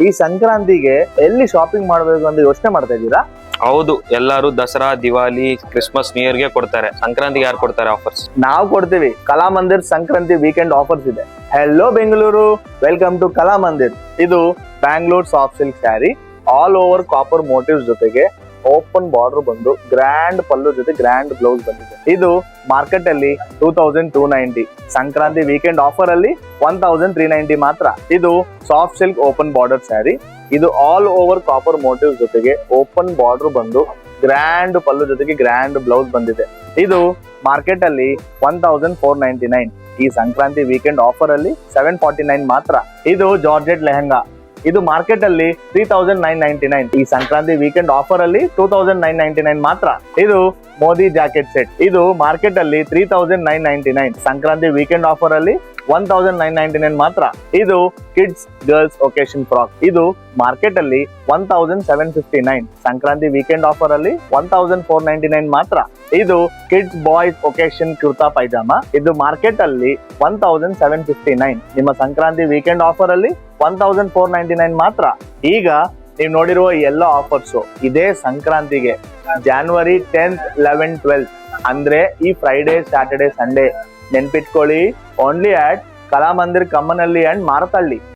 ಈ ಸಂಕ್ರಾಂತಿಗೆ ಎಲ್ಲಿ ಶಾಪಿಂಗ್ ಮಾಡ್ಬೇಕು ಅಂತ ಯೋಚನೆ ಮಾಡ್ತಾ ಇದ್ದೀರಾ? ಹೌದು, ಎಲ್ಲರೂ Dasara, Diwali, Christmas, new year ಗೆ ಕೊಡ್ತಾರೆ. ಸಂಕ್ರಾಂತಿಗೆ ಯಾರು ಕೊಡ್ತಾರೆ ಆಫರ್ಸ್? ನಾವು ಕೊಡ್ತೀವಿ. ಕಲಾಮಂದಿರ್ ಸಂಕ್ರಾಂತಿ ವೀಕೆಂಡ್ ಆಫರ್ಸ್ ಇದೆ. Hello Bengaluru, welcome to Kalamandir. ಇದು Bangalore soft silk sari, all over copper motifs ಜೊತೆಗೆ ಓಪನ್ ಬಾರ್ಡರ್ ಬಂದು ಗ್ರ್ಯಾಂಡ್ ಪಲ್ಲು ಜೊತೆ ಗ್ರ್ಯಾಂಡ್ ಬ್ಲೌಸ್ ಬಂದಿದೆ. ಇದು ಮಾರ್ಕೆಟ್ ಅಲ್ಲಿ 2290, ಸಂಕ್ರಾಂತಿ ವೀಕೆಂಡ್ ಆಫರ್ ಅಲ್ಲಿ 1390 ಮಾತ್ರ. ಇದು soft silk open border sari. ಇದು ಆಲ್ ಓವರ್ ಕಾಪರ್ ಮೋಟಿವ್ಸ್ ಜೊತೆಗೆ ಓಪನ್ ಬಾರ್ಡರ್ ಬಂದು ಗ್ರ್ಯಾಂಡ್ ಪಲ್ಲು ಜೊತೆಗೆ ಗ್ರ್ಯಾಂಡ್ ಬ್ಲೌಸ್ ಬಂದಿದೆ. ಇದು ಮಾರ್ಕೆಟ್ ಅಲ್ಲಿ 1499. ಈ ಸಂಕ್ರಾಂತಿ ವೀಕೆಂಡ್ ಆಫರ್ ಅಲ್ಲಿ 749 ಮಾತ್ರ. ಇದು ಜಾರ್ಜೆಟ್ ಲೆಹಂಗಾ. ಇದು ಮಾರ್ಕೆಟ್ ಅಲ್ಲಿ 3999. ಈ ಸಂಕ್ರಾಂತಿ ವೀಕೆಂಡ್ ಆಫರ್ ಅಲ್ಲಿ 2999 ಮಾತ್ರ. ಇದು ಮೋದಿ ಜಾಕೆಟ್ ಸೆಟ್. ಇದು ಮಾರ್ಕೆಟ್ ಅಲ್ಲಿ 3999. ಸಂಕ್ರಾಂತಿ ವೀಕೆಂಡ್ ಆಫರ್ ಅಲ್ಲಿ 1999 ಮಾತ್ರ. ಇದು ಕಿಡ್ಸ್ ಗರ್ಲ್ಸ್ ಒಕೇಶನ್ ಫ್ರಾಕ್. ಇದು ಮಾರ್ಕೆಟ್ ಅಲ್ಲಿ 1759. ಸಂಕ್ರಾಂತಿ ವೀಕೆಂಡ್ ಆಫರ್ ಅಲ್ಲಿ 1499 ಮಾತ್ರ. ಇದು kids boys occasion kurta pyjama. ಇದು ಮಾರ್ಕೆಟ್ ಅಲ್ಲಿ 1759. ನಿಮ್ಮ ಸಂಕ್ರಾಂತಿ ವೀಕೆಂಡ್ ಆಫರ್ ಅಲ್ಲಿ 1499 ಮಾತ್ರ. ಈಗ ನೀವು ನೋಡಿರುವ ಎಲ್ಲ ಆಫರ್ಸ್ ಇದೇ ಸಂಕ್ರಾಂತಿಗೆ January 10th, 11th, 12th ಅಂದ್ರೆ ಈ ಫ್ರೈಡೆ, ಸ್ಯಾಟರ್ಡೆ, ಸಂಡೇ. ನೆನ್ಪಿಟ್ಕೊಳ್ಳಿ, only at Kalamandir, Kammanahalli and Marathahalli.